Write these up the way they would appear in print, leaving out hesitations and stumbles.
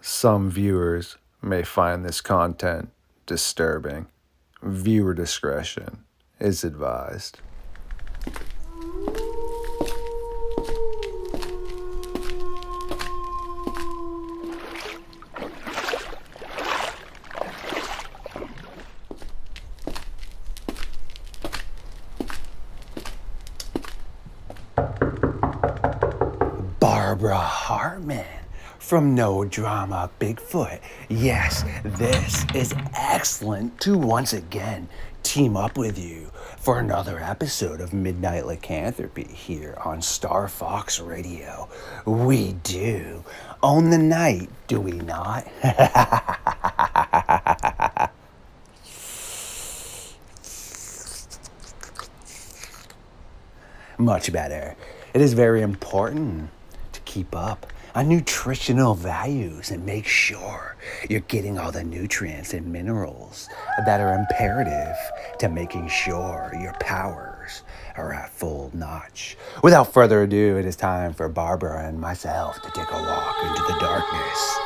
Some viewers may find this content disturbing. Viewer discretion is advised. Barbara Hartman from No Drama Bigfoot. Yes, this is excellent to once again team up with you for another episode of Midnight Lycanthropy here on StarFox Radio. We do own the night, do we not? Much better. It is very important to keep up on nutritional values and make sure you're getting all the nutrients and minerals that are imperative to making sure your powers are at full notch. Without further ado, it is time for Barbara and myself to take a walk into the darkness.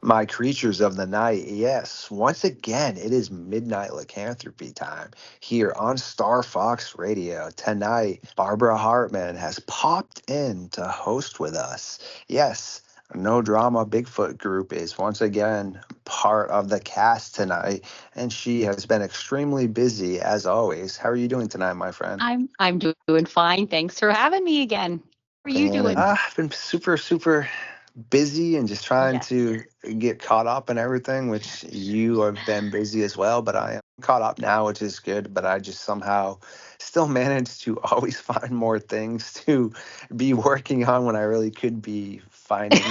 My creatures of the night, yes, once again, it is Midnight Lycanthropy time here on Star Fox Radio. Tonight, Barbara Hartman has popped in to host with us. Yes, No Drama Bigfoot Group is once again part of the cast tonight, and she has been extremely busy as always. How are you doing tonight, my friend? I'm doing fine. Thanks for having me again. How are you doing? I've been super busy and just trying Yes. to get caught up in everything, which you have been busy as well, but I am caught up now, which is good. But I just somehow still manage to always find more things to be working on when I really could be finding,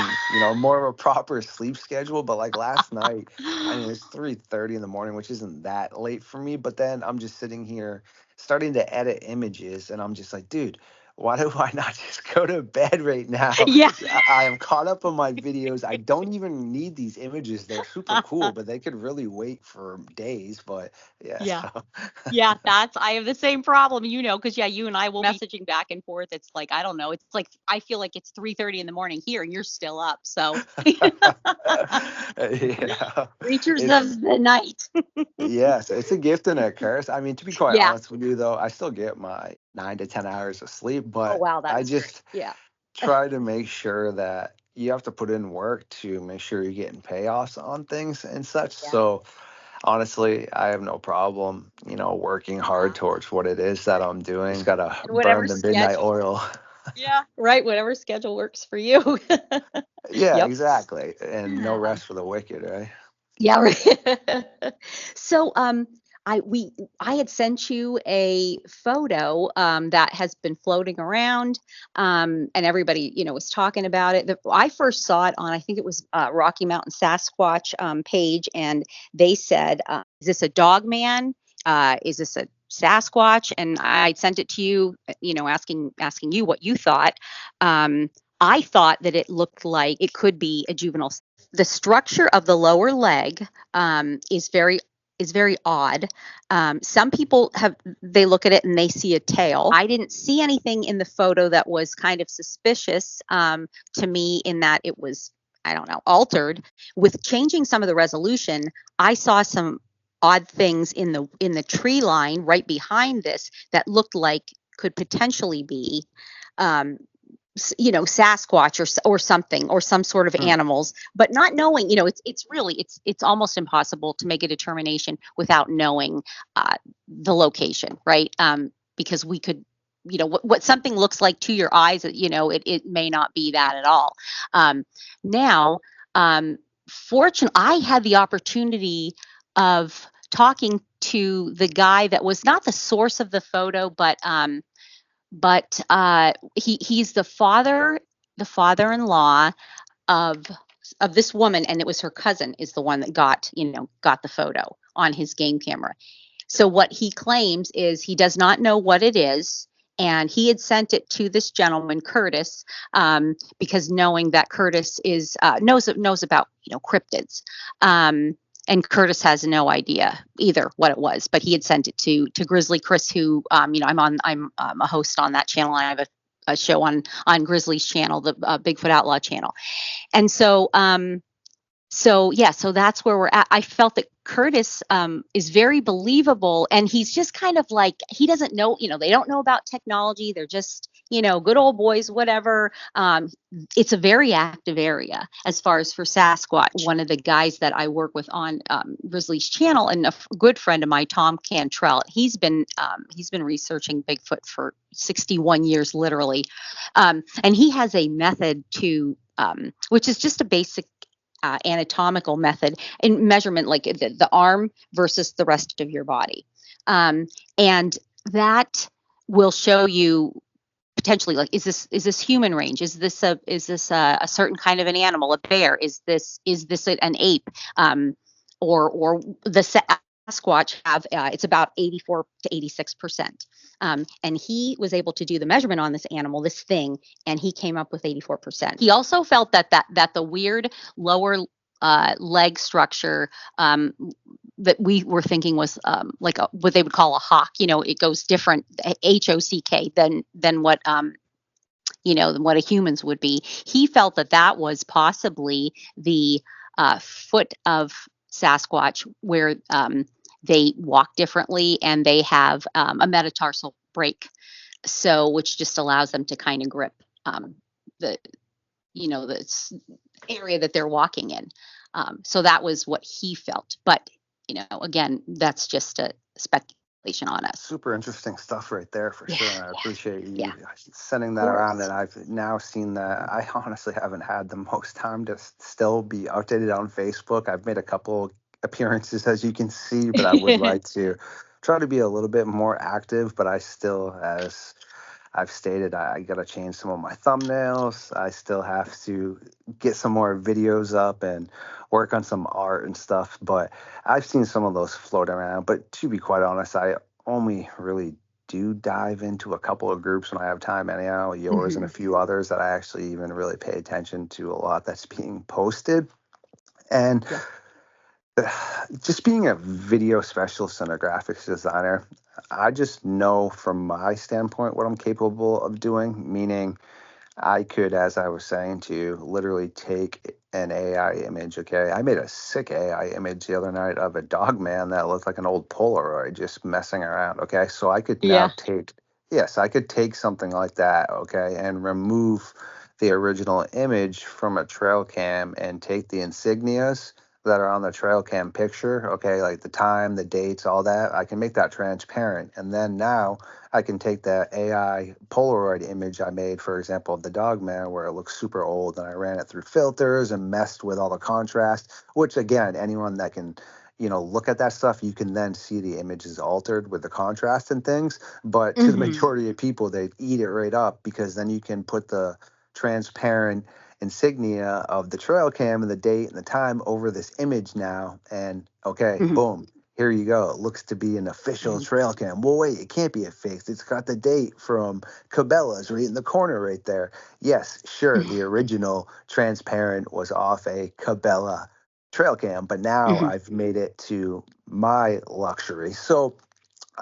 more of a proper sleep schedule. But like last night, I mean, it's 3:30 in the morning, which isn't that late for me. But then I'm just sitting here starting to edit images, and I'm just like, dude, why do I not just go to bed right now? Yeah. I am caught up on my videos. I don't even need these images. They're super cool, but they could really wait for days. But yeah, Yeah. so Yeah, I have the same problem, because you and I will be messaging back and forth. It's like, I don't know. It's like, I feel like it's 3:30 in the morning here and you're still up. So yeah, creatures it's of the night. yes, it's a gift and a curse. I mean, to be quite Yeah. honest with you, though, I still get my 9 to 10 hours of sleep, Oh, but wow. I That's just great. Yeah. try to make sure that you have to put in work to make sure you're getting payoffs on things and such. Yeah. So honestly, I have no problem, working hard towards what it is that I'm doing. Gotta And burn whatever the midnight schedule. oil. Yeah. Right. Whatever schedule works for you. Yeah, Yep. exactly. And no Yeah. rest for the wicked, right? Yeah, right. So, I had sent you a photo that has been floating around, and everybody, was talking about it. I first saw it on, I think it was Rocky Mountain Sasquatch page, and they said, "Is this a Dogman? Is this a Sasquatch?" And I sent it to you, asking you what you thought. I thought that it looked like it could be a juvenile. The structure of the lower leg is very odd. Some people they look at it and they see a tail. I didn't see anything in the photo that was kind of suspicious to me, in that it was, I don't know, altered. With changing some of the resolution, I saw some odd things in the tree line right behind this that looked like could potentially be um, Sasquatch or something, or some sort of Hmm. animals, but not knowing, it's almost impossible to make a determination without knowing the location, right? Because we could, what something looks like to your eyes, it may not be that at all. Now, fortunately, I had the opportunity of talking to the guy that was not the source of the photo, but he's the father-in-law of this woman, and it was her cousin is the one that got the photo on his game camera. So what he claims is he does not know what it is, and he had sent it to this gentleman Curtis, because knowing that Curtis is knows about cryptids. And Curtis has no idea either what it was, but he had sent it to Grizzly Chris, who I'm a host on that channel, and I have a show on Grizzly's channel, the Bigfoot Outlaw channel. And so that's where we're at. I felt that Curtis is very believable, and he's just kind of like, he doesn't know, they don't know about technology. They're just, good old boys, whatever. It's a very active area as far as for Sasquatch. One of the guys that I work with on Grizzly's channel, and a good friend of mine, Tom Cantrell, he's been researching Bigfoot for 61 years, literally. And he has a method to, which is just a basic anatomical method in measurement, like the arm versus the rest of your body. And that will show you potentially, like, is this human range? Is this a certain kind of an animal, a bear? Is this an ape? Or the Sasquatch have, it's about 84 to 86%. And he was able to do the measurement on this animal, this thing, and he came up with 84%. He also felt that the weird lower leg structure, that we were thinking was like what they would call a hock. It goes different, HOCK, than what than what a humans would be. He felt that was possibly the foot of Sasquatch, where they walk differently, and they have a metatarsal break, so which just allows them to kind of grip the the area that they're walking in. So that was what he felt, but again, that's just a speculation on us. Super interesting stuff right there for Yeah, sure. And I appreciate yeah, you sending of that around. course. And I've now seen that. I honestly haven't had the most time to still be updated on Facebook. I've made a couple appearances, as you can see, but I would like to try to be a little bit more active. But I still, as I've stated, I got to change some of my thumbnails. I still have to get some more videos up and work on some art and stuff. But I've seen some of those float around. But to be quite honest, I only really do dive into a couple of groups when I have time, anyhow, yours and a Hmm. few others that I actually even really pay attention to a lot that's being posted. And Yeah. just being a video specialist and a graphics designer, I just know from my standpoint what I'm capable of doing, meaning I could, as I was saying to you, literally take an AI image. Okay. I made a sick AI image the other night of a dog man that looked like an old Polaroid just messing around. Okay. So I could now Yeah. take, yes, I could take something like that. Okay. And remove the original image from a trail cam and take the insignias that are on the trail cam picture. Okay. Like the time, the dates, all that. I can make that transparent. And then now I can take that AI Polaroid image I made, for example, of the Dogman, where it looks super old, and I ran it through filters and messed with all the contrast, which again, anyone that can, look at that stuff, you can then see the image is altered with the contrast and things. But to the Hmm. majority of people, they eat it right up, because then you can put the transparent insignia of the trail cam and the date and the time over this image now. And okay, Hmm. boom, here you go. It looks to be an official trail cam. Well, wait, it can't be a fake. It's got the date from Cabela's right in the corner right there. Yes, sure, the original transparent was off a Cabela trail cam, but now Hmm. I've made it to my luxury. So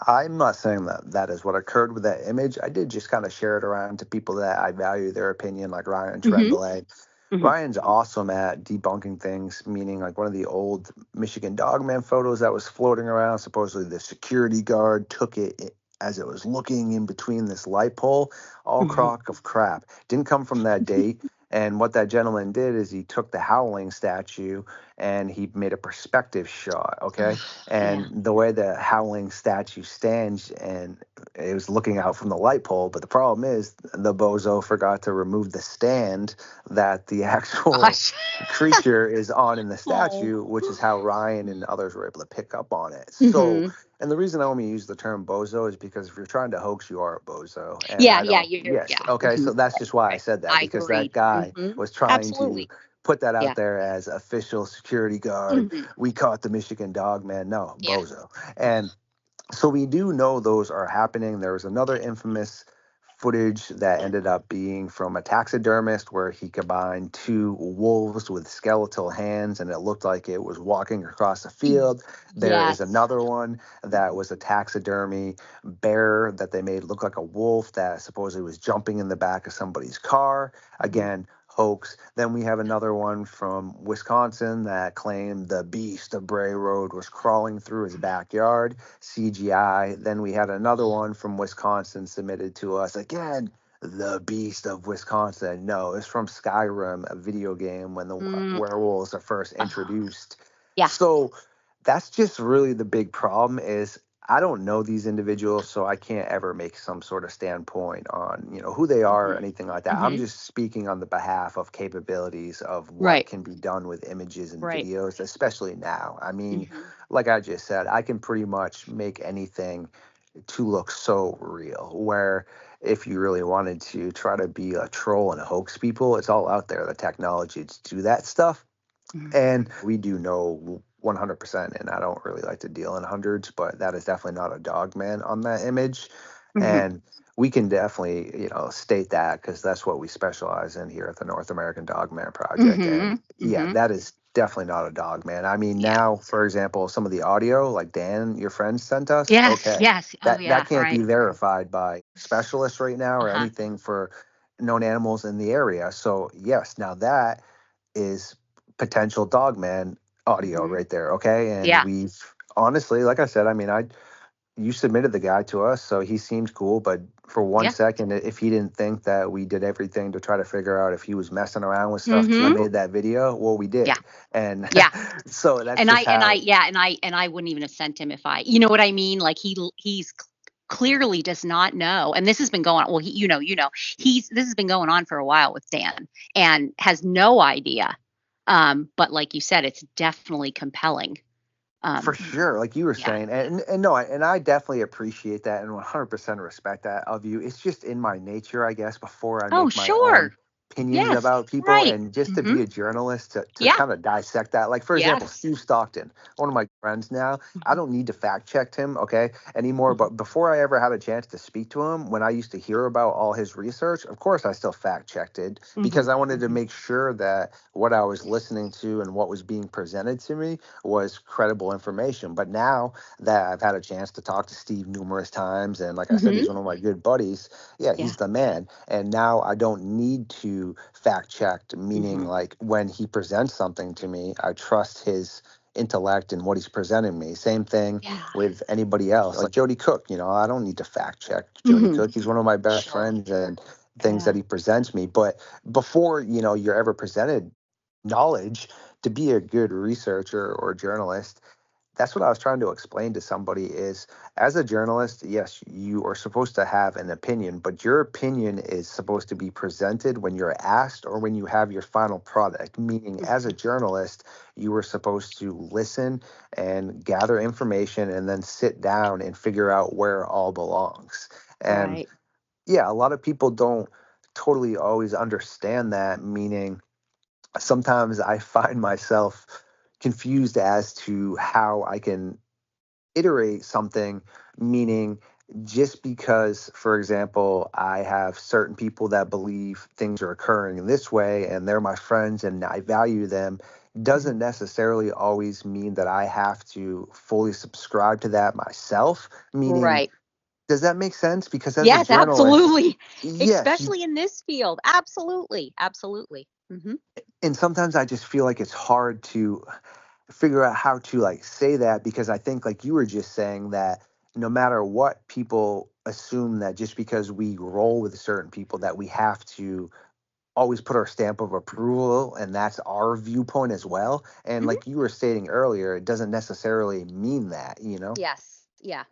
I'm not saying that that is what occurred with that image. I did just kind of share it around to people that I value their opinion, like Ryan Hmm. Tremblay. Hmm. Ryan's awesome at debunking things, meaning like one of the old Michigan Dogman photos that was floating around. Supposedly the security guard took it as it was looking in between this light pole, all Hmm. crock of crap. Didn't come from that date. And what that gentleman did is he took the howling statue and he made a perspective shot, okay? Yeah. And the way the howling statue stands, and it was looking out from the light pole, but the problem is the bozo forgot to remove the stand that the actual Gosh. creature is on in the Oh. statue, which is how Ryan and others were able to pick up on it. So, Hmm. and the reason I only use the term bozo is because if you're trying to hoax, you are a bozo. And Yeah, I yeah, don't, you're, yes. yeah. Okay. Hmm. So that's Right, just why I right. said that, I because that agreed. guy Hmm. was trying to Absolutely. put that Yeah. out there as official security guard. Hmm. We caught the Michigan dog man. No, Yeah. bozo. And so we do know those are happening. There was another infamous footage that ended up being from a taxidermist where he combined two wolves with skeletal hands and it looked like it was walking across a field. There is Yes. another one that was a taxidermy bear that they made look like a wolf that supposedly was jumping in the back of somebody's car. Mhm. Again, hoax. Then we have another one from Wisconsin that claimed the beast of Bray Road was crawling through his backyard. CGI. Then we had another one from Wisconsin submitted to us. Again, the beast of Wisconsin. No, it's from Skyrim, a video game when the Mm, werewolves are first uh, introduced. yeah. So that's just really the big problem is I don't know these individuals, so I can't ever make some sort of standpoint on, who they are or Hmm. anything like that. I'm Hmm. just speaking on the behalf of capabilities of what Right. can be done with images and Right. videos, especially now. I mean, Hmm. like I just said, I can pretty much make anything to look so real. Where if you really wanted to try to be a troll and hoax people, it's all out there, the technology to do that stuff. Hmm. And we do know 100%, and I don't really like to deal in hundreds, but that is definitely not a dogman on that image. Hmm. And we can definitely, state that because that's what we specialize in here at the North American Dogman Project. And Hmm. yeah, Hmm. that is definitely not a dogman. I mean, Yeah. now, for example, some of the audio, like Dan, your friend sent us, Yes. okay, Yes. Oh, that yeah. can't be Right. verified by specialists right now or Uh-huh. anything for known animals in the area. So yes, now that is potential Dogman audio Hmm. right there. Okay. And Yeah. we've honestly, like I said, I mean, you submitted the guy to us, so he seemed cool. But for one Yeah. second, if he didn't think that we did everything to try to figure out if he was messing around with stuff to Hmm. made that video, well, we Yeah. did. And Yeah. so that's And just how. yeah, and I wouldn't even have sent him if I, you know what I mean? Like he's clearly does not know. And this has been going on. Well, this has been going on for a while with Dan and has no idea. But like you said, it's definitely compelling. For Um, sure, like you were yeah. saying, and no, and I definitely appreciate that and 100% respect that of you. It's just in my nature, I guess, before I Oh, make my own sure. opinions Yes. about people, Right. and just to Hmm. be a journalist to Yeah. kind of dissect that. Like for example, Yes. Steve Stockton, one of my friends now. I Hmm. don't need to fact check him, okay, anymore. Hmm. But before I ever had a chance to speak to him, when I used to hear about all his research, of course I still fact checked it Hmm. because I wanted to Hmm. make sure that what I was listening to and what was being presented to me was credible information. But now that I've had a chance to talk to Steve numerous times, and like I said, Hmm. he's one of my good buddies, yeah, Yeah. he's the man. And now I don't need to fact check, meaning Hmm. like when he presents something to me, I trust his intellect and what he's presenting me. Same thing Yeah. with anybody else. Like Jody Cook, I don't need to fact check Jody Hmm. Cook. He's one of my best Sure. friends and things Yeah. that he presents me. But before, you're ever presented knowledge to be a good researcher or journalist, that's what I was trying to explain to somebody is as a journalist, yes, you are supposed to have an opinion, but your opinion is supposed to be presented when you're asked or when you have your final product. Meaning, as a Hmm. journalist, you were supposed to listen and gather information and then sit down and figure out where it all belongs. And Right. yeah, a lot of people don't totally always understand that, meaning, sometimes I find myself confused as to how I can iterate something, meaning just because, for example, I have certain people that believe things are occurring in this way and they're my friends and I value them, Mhm. doesn't necessarily always mean that I have to fully subscribe to that myself. Meaning, Right. does that make sense? Because as a Yes, journalist, absolutely. yes, Especially in this field. Absolutely. Absolutely. Hmm. and sometimes I just feel like it's hard to figure out how to like say that because I think like you were just saying that no matter what, people assume that just because we roll with certain people that we have to always put our stamp of approval, and that's our viewpoint as well. And Mhm. like you were stating earlier, it doesn't necessarily mean that, you know. Yes. Yeah.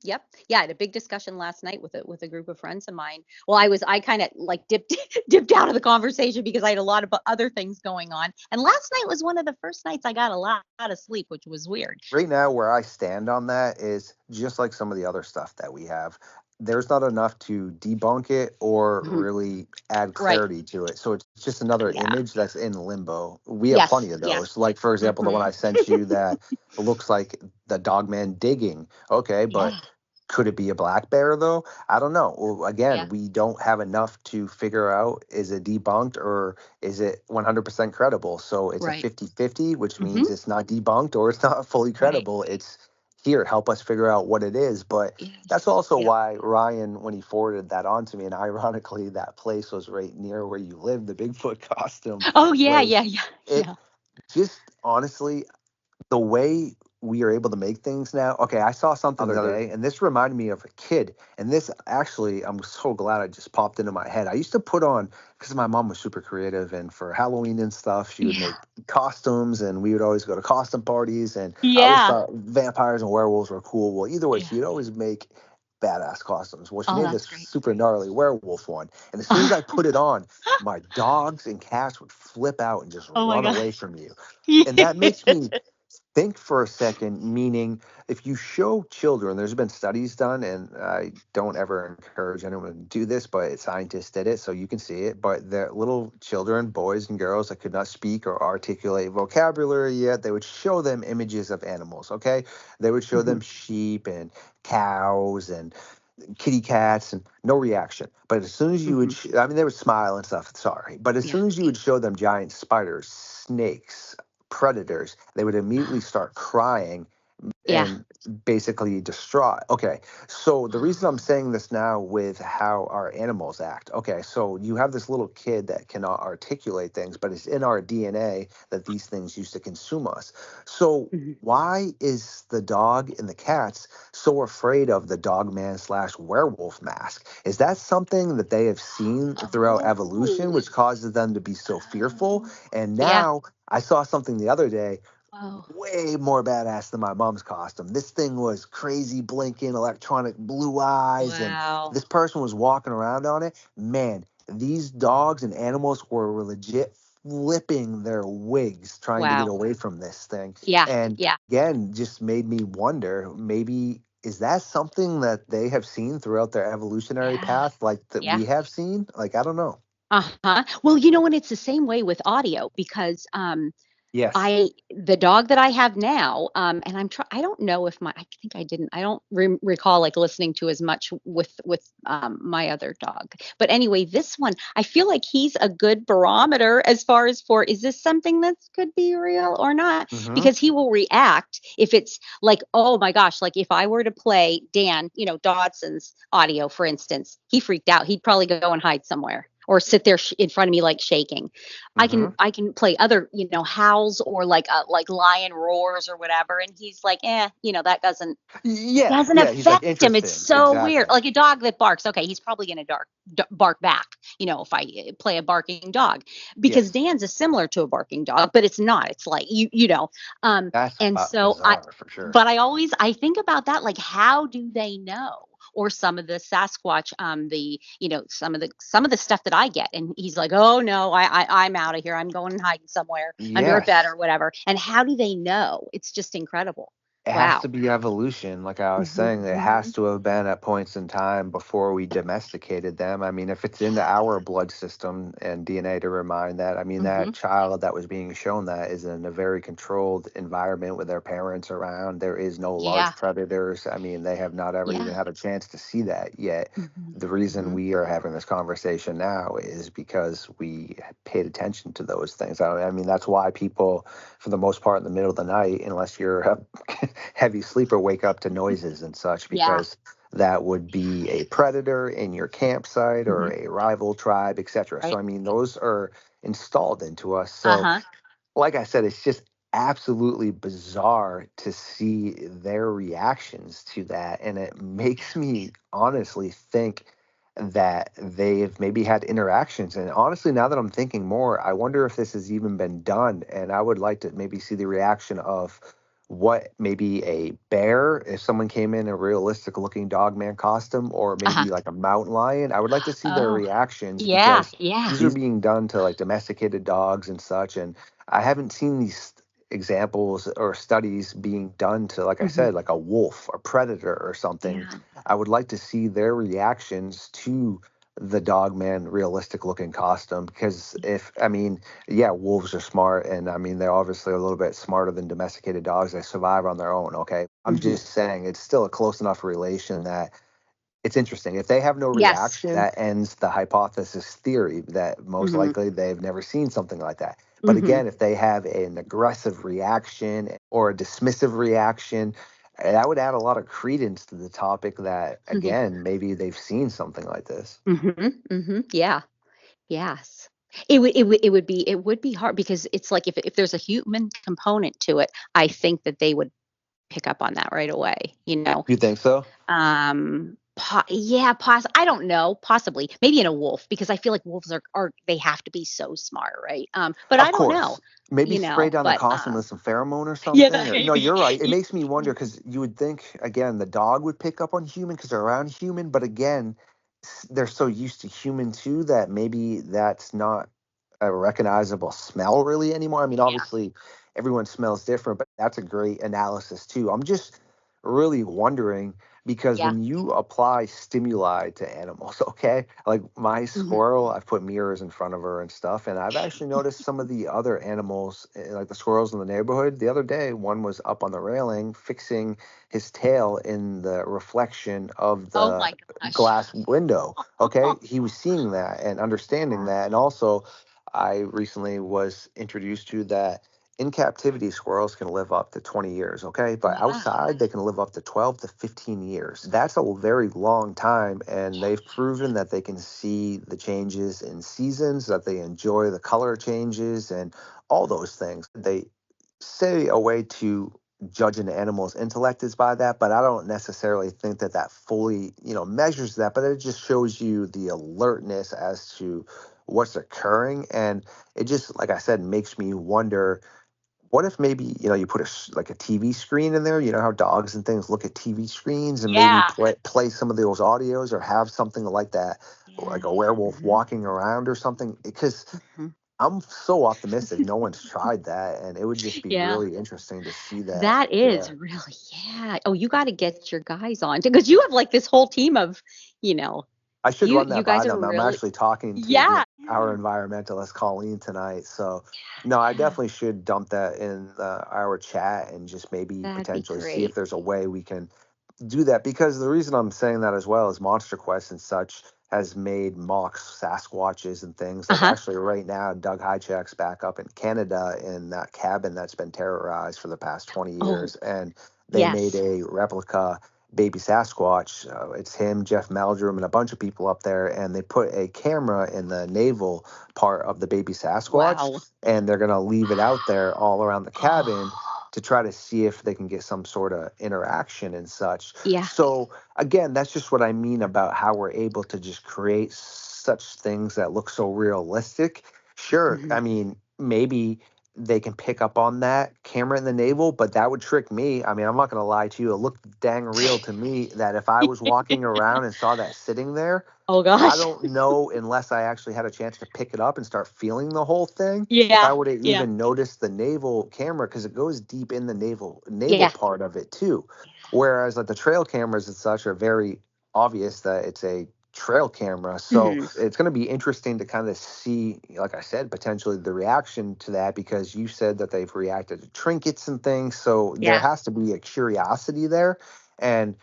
Yep. Yeah. I had a big discussion last night with a group of friends of mine. Well, I kind of like dipped dipped out of the conversation because I had a lot of other things going on. And last night was one of the first nights I got a lot of sleep, which was weird. Right now, where I stand on that is just like some of the other stuff that we have. There's not enough to debunk it or Mhm. really add Right. clarity to it. So it's just another Yeah. image that's in limbo. We have plenty Yes. of Yeah. those. Like, for example, the one Hmm. I sent you that looks like the Dogman digging. Okay, but Yeah. could it be a black bear though? I don't know. Well, Yeah. again, we don't have enough to figure out, is it debunked or is it 100% credible? So it's a Right. 50-50, which Hmm. means it's not debunked or it's not fully Right. credible. It's here, help us figure out what it is. But that's Yes. also Yep. why Ryan, when he forwarded that on to me, and ironically, that place was right near where you live, the Bigfoot costume Oh yeah. Yeah. place. Yeah. It Yeah. just honestly, the way we are able to make things now. Okay, I saw something the other day, and this reminded me of a kid. And this actually, I'm so glad it just popped into my head. I used to put on, because my mom was super creative, and for Halloween and stuff, she would Yeah. make costumes, and we would always go to costume parties. And I always Yeah. thought vampires and werewolves were cool. Well, either way, Yeah. she'd always make badass costumes. Well, she Oh, made this that's great. super gnarly werewolf one, and as soon as I put it on, my dogs and cats would flip out and just Oh my run God. away from you. And Yeah. that makes me think for a second, meaning if you show children, there's been studies done, and I don't ever encourage anyone to do this, but scientists did it, so you can see it. But the little children, boys and girls that could not speak or articulate vocabulary yet, they would show them images of animals, okay? They would show Hmm. them sheep and cows and kitty cats and no reaction. But as soon as you would, Hmm. I mean, they would smile and stuff, sorry. But as Yeah. soon as you would show them giant spiders, snakes, predators, they would immediately start crying Yeah. and basically distraught. Okay, so the reason I'm saying this now with how our animals act. Okay, so you have this little kid that cannot articulate things, but it's in our DNA that these things used to consume us. So Mhm. why is the dog and the cats so afraid of the dog man slash werewolf mask? Is that something that they have seen throughout evolution, Oh. which causes them to be so fearful? Oh. And Yeah. now I saw something the other day Oh. way more badass than my mom's costume. This thing was crazy, blinking, electronic blue eyes, and Wow. this person was walking around on it. Man, these dogs and animals were legit flipping their wigs trying to get Wow. away from this thing. Yeah. And Yeah. again, just made me wonder, maybe is that something that they have seen throughout their evolutionary Yeah. path, like that Yeah. we have seen? Like, I don't know. Uh-huh. Well, you know, and it's the same way with audio because Yes. I the dog that I have now, and I don't know if I think I didn't. I don't recall like listening to as much with my other dog. But anyway, this one, I feel like he's a good barometer as far as for is this something that could be real or not? Mm-hmm. Because he will react if it's like, oh my gosh, like if I were to play Dan, Dodson's audio, for instance, he freaked out. He'd probably go and hide somewhere or sit there in front of me like shaking. I Mm-hmm. can I can play other, howls or like lion roars or whatever, and he's like, that Yeah. doesn't Yeah. He's like affect him. It's interesting. so weird. Exactly. Like a dog that barks. Okay, he's probably gonna bark back. If I play a barking dog, because Yes. Dan's is similar to a barking dog, but it's not. It's like Um, That's and so bizarre for sure. but I think about that, like, how do they know? Or some of the Sasquatch, the some of the stuff that I get, and he's like, oh no, I'm out of here. I'm going and hiding somewhere under a bed Yes. or whatever. And how do they know? It's just incredible. It has Wow. to be evolution. Like I was saying, it has Hmm. to have been at points in time before we domesticated them. I mean, if it's into our blood system and DNA to remind that, I mean, Hmm. that child that was being shown that is in a very controlled environment with their parents around. There is no large Yeah. predators. I mean, they have not ever even Yeah. had a chance to see that yet. Hmm. The reason Hmm. we are having this conversation now is because we paid attention to those things. I mean, that's why people, for the most part, in the middle of the night, unless you're a heavy sleeper, wake up to noises and such, Yeah. because that would be a predator in your campsite or Hmm. a rival tribe, etc. So Right. I mean, those are installed into us. So Uh-huh. like I said, it's just absolutely bizarre to see their reactions to that. And it makes me honestly think that they've maybe had interactions. And honestly, now that I'm thinking more, I wonder if this has even been done. And I would like to maybe see the reaction of what maybe a bear, if someone came in a realistic looking Dogman costume, or Uh-huh. maybe like a mountain lion. I would like to see their Oh, reactions yeah, because yeah. these are being done to like domesticated dogs and such. And I haven't seen these examples or studies being done to, like I Hmm. said, like a wolf or predator or something. Yeah. I would like to see their reactions to the Dogman realistic looking costume because if I mean, yeah, wolves are smart and I mean they're obviously a little bit smarter than domesticated dogs. They survive on their own, okay? I'm Hmm. just saying it's still a close enough relation that it's interesting. If they have no Yes. reaction, that ends the hypothesis theory that most Hmm. likely they've never seen something like that. But Hmm. again, if they have an aggressive reaction or a dismissive reaction, that would add a lot of credence to the topic that, again, maybe they've seen something like this. Hmm. Hmm. Yeah. Yes. It would be hard because it's like if there's a human component to it, I think that they would pick up on that right away, you know. You think so? Yeah, I don't know, possibly. Maybe in a wolf because I feel like wolves are they have to be so smart, right? But Of I don't know, course. Maybe you spray know, down the but costume with some pheromone or yeah, something. Or no, maybe. you're right. It makes me wonder because you would think again the dog would pick up on human because they're around human, but again, they're so used to human too that maybe that's not a recognizable smell really anymore. I mean, Yeah. obviously everyone smells different, but that's a great analysis too. I'm just really wondering because Yeah. when you apply stimuli to animals, okay, like my Hmm. squirrel, I've put mirrors in front of her and stuff, and I've actually noticed some of the other animals, like the squirrels in the neighborhood. The other day, one was up on the railing fixing his tail in the reflection of Oh the my gosh. glass window. Okay, he was seeing that and understanding Yeah. that, and also, I recently was introduced to that in captivity, squirrels can live up to 20 years, okay? But Wow. outside, they can live up to 12 to 15 years. That's a very long time. And they've proven that they can see the changes in seasons, that they enjoy the color changes and all those things. They say a way to judge an animal's intellect is by that, but I don't necessarily think that that fully, measures that, but it just shows you the alertness as to what's occurring. And it just, like I said, makes me wonder what if maybe, you put like a TV screen in there? You know how dogs and things look at TV screens and maybe Yeah. play some of those audios or have something like that, Yeah. like a werewolf Hmm. walking around or something. Because Hmm. I'm so optimistic no one's tried that, and it would just be Yeah. really interesting to see that. That is Yeah. really, yeah. Oh, you got to get your guys on because you have like this whole team of, you know, I should you run you that by guys are them. I'm really, actually talking to yeah. our Yeah. environmentalist Colleen tonight. So, no, I Yeah. definitely should dump that in our chat and just maybe That'd be potentially see if great. there's a way we can do that because the reason I'm saying that as well is Monster Quest and such has made mock Sasquatches and things like Uh-huh. actually right now Doug Hijack's back up in Canada in that cabin that's been terrorized for the past 20 Oh, years and they made yes. a replica baby Sasquatch. It's him, Jeff Meldrum, and a bunch of people up there, and they put a camera in the navel part of the baby Sasquatch, Wow. and they're gonna leave it out there all around the cabin Oh, to try to see if they can get some sort of interaction and such. yeah. So again, that's just what I mean about how we're able to just create such things that look so realistic. Sure, Hmm. I mean, maybe they can pick up on that camera in the navel, but that would trick me. I mean, I'm not going to lie to you. It looked dang real to me that if I was walking around and saw that sitting there, Oh I gosh. don't know unless I actually had a chance to pick it up and start feeling the whole thing. If I Yeah. would have Yeah. even noticed the navel camera, because it goes deep in the navel Yeah. part of it too. Whereas like the trail cameras and such are very obvious that it's a trail camera. So Hmm. it's going to be interesting to kind of see, like I said, potentially the reaction to that because you said that they've reacted to trinkets and things. So there Yeah. has to be a curiosity there. And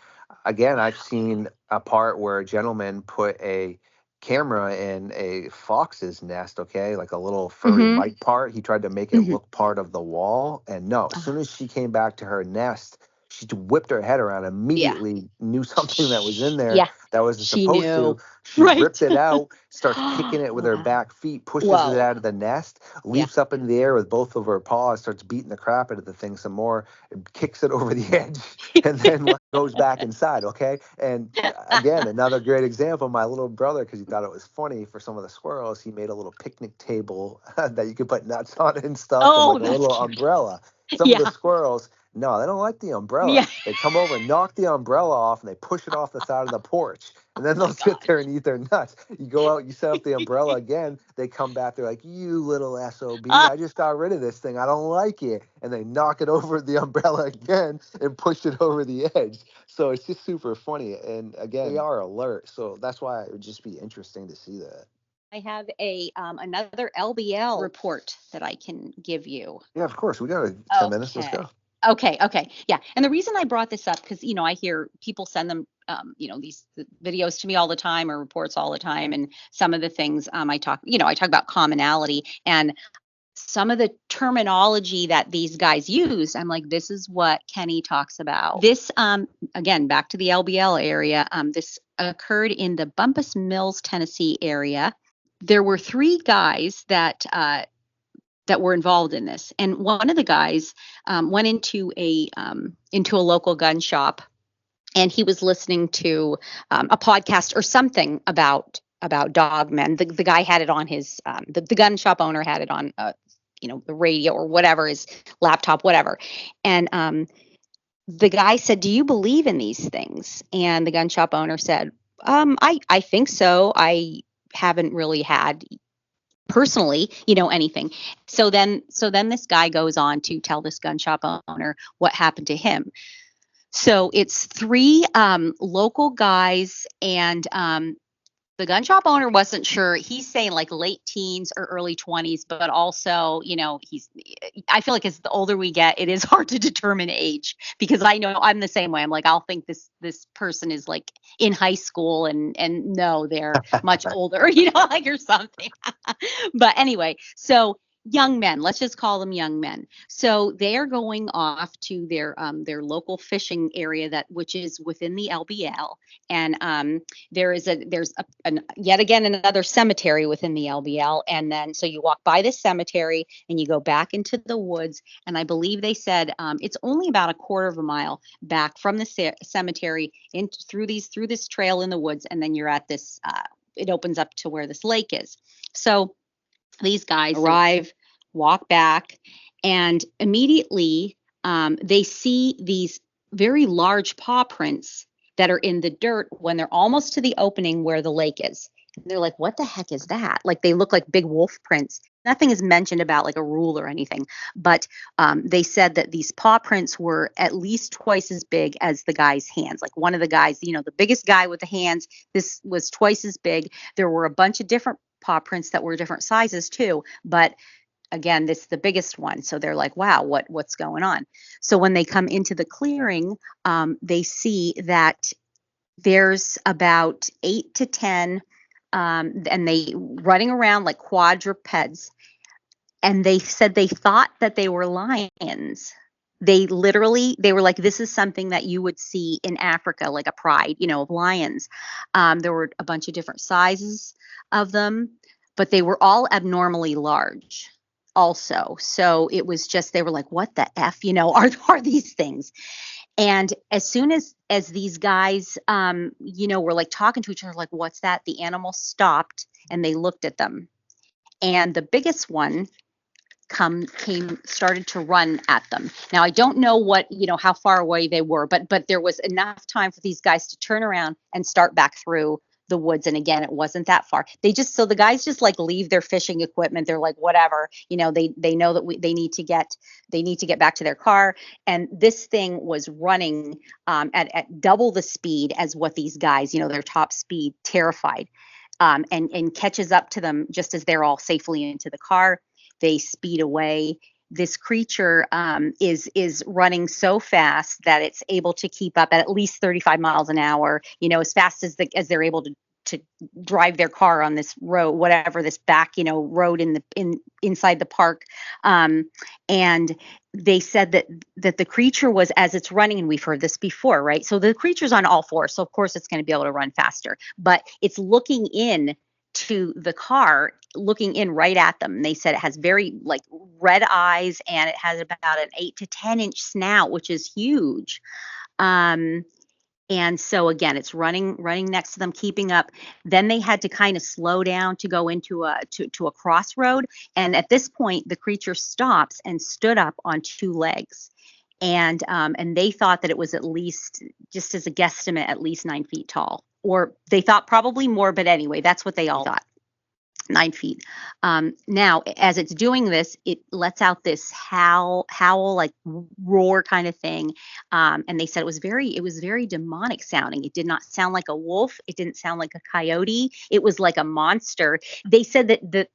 again, I've seen a part where a gentleman put a camera in a fox's nest, okay, like a little furry Hmm. bite part. He tried to make it Hmm. look part of the wall. And no, as soon as she came back to her nest, she whipped her head around, Yeah. immediately knew something that was in there. Yeah. that wasn't She supposed to. knew. She Right. rips it out, starts kicking it with her Wow. back feet, pushes it Whoa. out of the nest, Yeah. leaps up in the air with both of her paws, starts beating the crap out of the thing some more, and kicks it over the edge, and then goes back inside. Okay. And again, another great example. My little brother, because he thought it was funny for some of the squirrels, he made a little picnic table that you could put nuts on and stuff, and Oh, like a that's little cute. umbrella. Some of the Yeah. squirrels, no, they don't like the umbrella. Yeah. They come over and knock the umbrella off, and they push it off the side of the porch. And then Oh they'll my sit gosh. there and eat their nuts. You go out, you set up the umbrella again. They come back. They're like, "You little SOB, Ah, I just got rid of this thing. I don't like it." And they knock it over the umbrella again and push it over the edge. So it's just super funny. And again, they are alert. So that's why it would just be interesting to see that. I have a another LBL report that I can give you. Yeah, of course. We got 10 minutes. Let's Okay. go. Okay. Yeah. And the reason I brought this up, because, I hear people send them, these videos to me all the time or reports all the time. And some of the things I talk about commonality and some of the terminology that these guys use. I'm like, this is what Kenny talks about. This, again, back to the LBL area. This occurred in the Bumpus Mills, Tennessee area. There were 3 guys that were involved in this. And one of the guys went into a local gun shop, and he was listening to a podcast or something about Dogman. The guy had it on his the gun shop owner had it on the radio or whatever, his laptop, whatever. And the guy said, "Do you believe in these things?" And the gun shop owner said, I think so. I haven't really had personally, anything. So then this guy goes on to tell this gun shop owner what happened to him. So it's 3 local guys, and the gun shop owner wasn't sure. He's saying like late teens or early 20s, but also, I feel like as the older we get, it is hard to determine age, because I know I'm the same way. I'm like, I'll think this person is like in high school, and no, they're much older, like, or something. But anyway, so young men, let's just call them young men. So they are going off to their local fishing area, which is within the LBL. And there's yet again another cemetery within the LBL. And then so you walk by this cemetery and you go back into the woods. And I believe they said it's only about a quarter of a mile back from the cemetery through this trail in the woods, and then you're at this. It opens up to where this lake is. So these guys arrive, walk back, and immediately they see these very large paw prints that are in the dirt when they're almost to the opening where the lake is. And they're like, what the heck is that? Like, they look like big wolf prints. Nothing is mentioned about like a rule or anything, but they said that these paw prints were at least twice as big as the guy's hands. Like one of the guys, the biggest guy with the hands, this was twice as big. There were a bunch of different paw prints that were different sizes too, but again, this is the biggest one. So they're like, wow, what's going on? So when they come into the clearing, they see that there's about 8 to 10, and they running around like quadrupeds. And they said they thought that they were lions. They were like, this is something that you would see in Africa, like a pride, of lions. There were a bunch of different sizes of them, but they were all abnormally large also. So it was just, they were like, what the F, are these things? And as soon as these guys, were like talking to each other, like, what's that? The animal stopped and they looked at them. And the biggest one started to run at them. Now I don't know how far away they were, but there was enough time for these guys to turn around and start back through the woods. And again, it wasn't that far. So the guys just like leave their fishing equipment. They're like, whatever, they know that they need to get back to their car. And this thing was running at double the speed as what these guys, their top speed, terrified, and catches up to them just as they're all safely into the car. They speed away. This creature is running so fast that it's able to keep up at least 35 miles an hour, as fast as they're able to drive their car on this road, whatever, this back, road inside the park. And they said that the creature was, as it's running, and we've heard this before, right? So the creature's on all fours, so of course it's going to be able to run faster, but it's looking in to the car, looking in right at them. And they said it has very like red eyes, and it has about an 8 to 10 inch snout, which is huge. And so again, it's running next to them, keeping up. Then they had to kind of slow down to go into a crossroad. And at this point, the creature stops and stood up on two legs. And they thought that it was at least, just as a guesstimate, at least 9 feet tall. Or they thought probably more, but anyway, that's what they all thought. 9 feet. Now, as it's doing this, it lets out this howl, like roar kind of thing. And they said it was very demonic sounding. It did not sound like a wolf. It didn't sound like a coyote. It was like a monster. They said that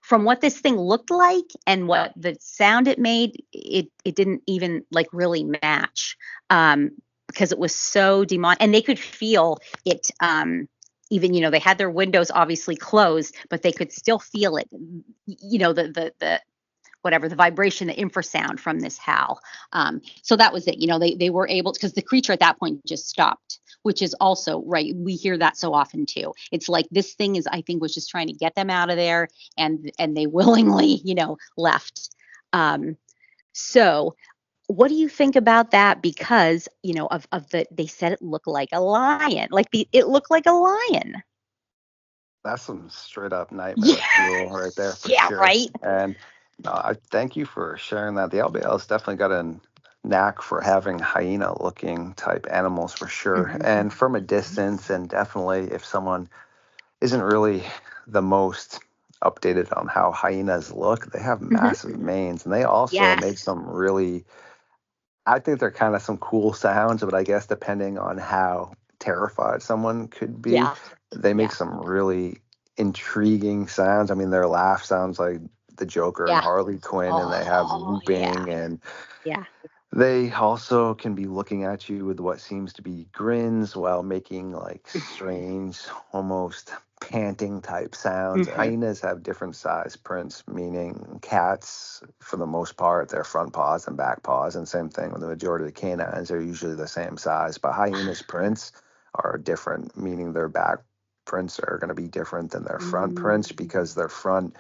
from what this thing looked like and what the sound it made, it didn't even like really match, because it was so demonic, and they could feel it. Even, they had their windows obviously closed, but they could still feel it, the whatever, the vibration, the infrasound from this howl. So that was it. They were able, because the creature at that point just stopped, which is also right. We hear that so often too. It's like this thing I think was just trying to get them out of there, and they willingly, left. So what do you think about that? Because, they said it looked like a lion, it looked like a lion. That's some straight up nightmare fuel right there for Yeah, sure. right. And I thank you for sharing that. The LBL's definitely got a knack for having hyena looking type animals for sure. Mm-hmm. And from a distance, and definitely if someone isn't really the most updated on how hyenas look, they have massive manes, and they also make some really, I think they're kind of some cool sounds, but I guess depending on how terrified someone could be, they make some really intriguing sounds. I mean, their laugh sounds like the Joker and Harley Quinn, and they have whooping, and they also can be looking at you with what seems to be grins while making like strange, almost panting type sounds. Hyenas have different size prints, meaning cats, for the most part, their front paws and back paws, and same thing with the majority of the canines, are usually the same size. But hyenas' prints are different, meaning their back prints are going to be different than their front prints, because their front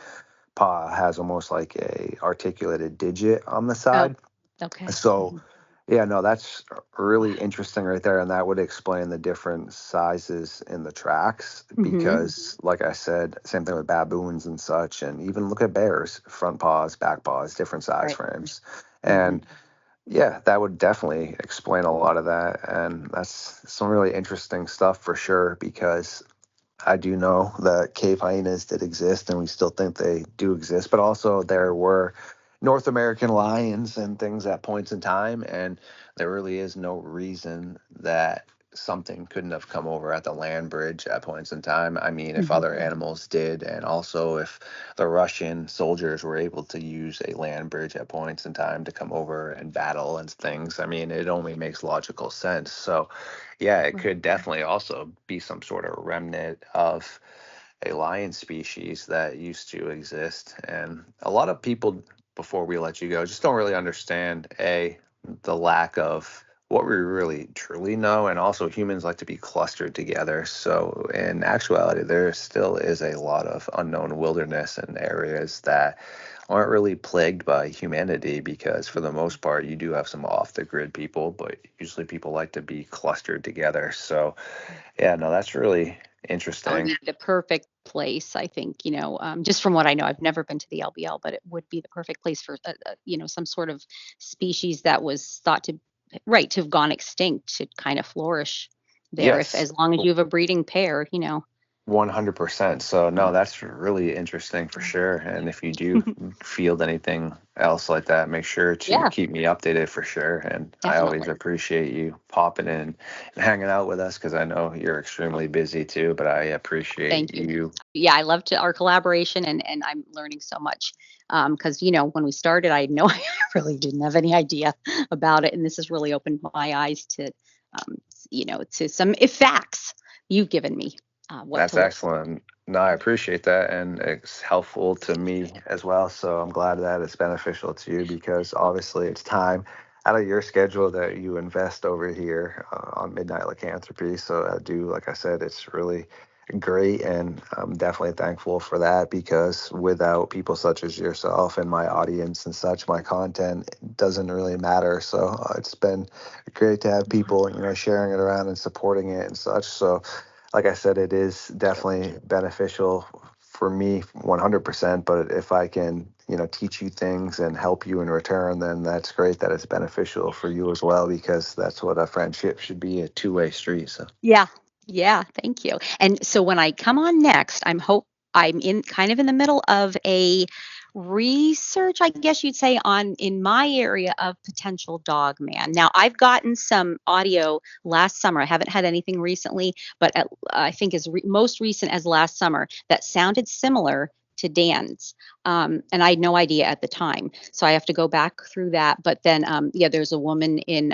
paw has almost like a articulated digit on the side. Okay. So, yeah, no, that's really interesting right there. And that would explain the different sizes in the tracks, because, like I said, same thing with baboons and such. And even look at bears, front paws, back paws, different size frames. And yeah, that would definitely explain a lot of that. And that's some really interesting stuff for sure, because I do know that cave hyenas did exist, and we still think they do exist, but also there were North American lions and things at points in time, and there really is no reason that something couldn't have come over at the land bridge at points in time. I mean, if other animals did, and also if the Russian soldiers were able to use a land bridge at points in time to come over and battle and things, I mean, it only makes logical sense. So, yeah, it could definitely also be some sort of remnant of a lion species that used to exist. And a lot of people, before we let you go, just don't really understand the lack of what we really truly know, and also humans like to be clustered together. So in actuality, there still is a lot of unknown wilderness and areas that aren't really plagued by humanity, because for the most part you do have some off the grid people, but usually people like to be clustered together. So yeah, no, that's really interesting. That would be the perfect place, I think, just from what I know. I've never been to the LBL, but it would be the perfect place for, some sort of species that was thought to have gone extinct to kind of flourish there, if as long as you have a breeding pair. 100%. So no, that's really interesting for sure. And if you do field anything else like that, make sure to keep me updated for sure. And I always appreciate you popping in and hanging out with us, because I know you're extremely busy too, but I appreciate you. Yeah, I loved our collaboration, and I'm learning so much. Because when we started, I know I really didn't have any idea about it, and this has really opened my eyes to, to some facts you've given me. what That's to look for. excellent. No, I appreciate that, and it's helpful to me as well. So I'm glad that it's beneficial to you because obviously it's time out of your schedule that you invest over here on Midnight Lycanthropy. So I do, like I said, it's really great, and I'm definitely thankful for that because without people such as yourself and my audience and such, my content doesn't really matter. So it's been great to have people, sharing it around and supporting it and such. So like I said, it is definitely beneficial for me 100%. But if I can, teach you things and help you in return, then that's great that it's beneficial for you as well, because that's what a friendship should be, a two-way street. So Yeah. Yeah, thank you. And so when I come on next, I'm in kind of in the middle of a research, I guess you'd say, on in my area of potential Dogman. Now, I've gotten some audio last summer. I haven't had anything recently, but I think as most recent as last summer that sounded similar to Dan's. And I had no idea at the time. So I have to go back through that. But then, yeah, there's a woman in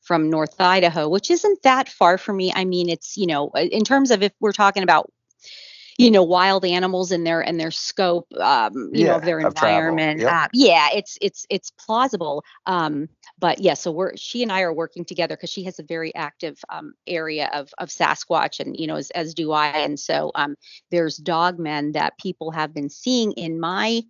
from North Idaho, which isn't that far from me. I mean, it's, in terms of if we're talking about, wild animals and their scope, of yeah, their of travel. environment. Yep. Yeah, it's plausible. But yeah, so she and I are working together because she has a very active area of Sasquatch, and as do I. And so there's dogmen that people have been seeing in my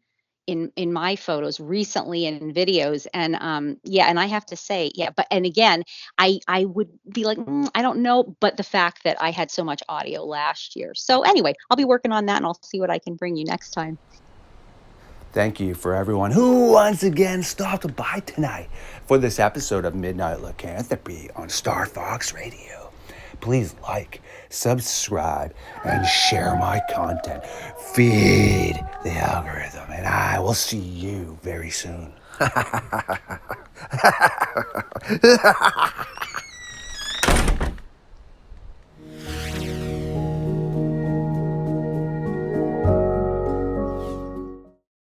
photos recently and in videos. And yeah, and I have to say, yeah, but and again, I would be like, I don't know, but the fact that I had so much audio last year. So anyway, I'll be working on that, and I'll see what I can bring you next time. Thank you for everyone who once again stopped by tonight for this episode of Midnight Lycanthropy on StarFox Radio. Please like, subscribe, and share my content. Feed the algorithm, and I will see you very soon.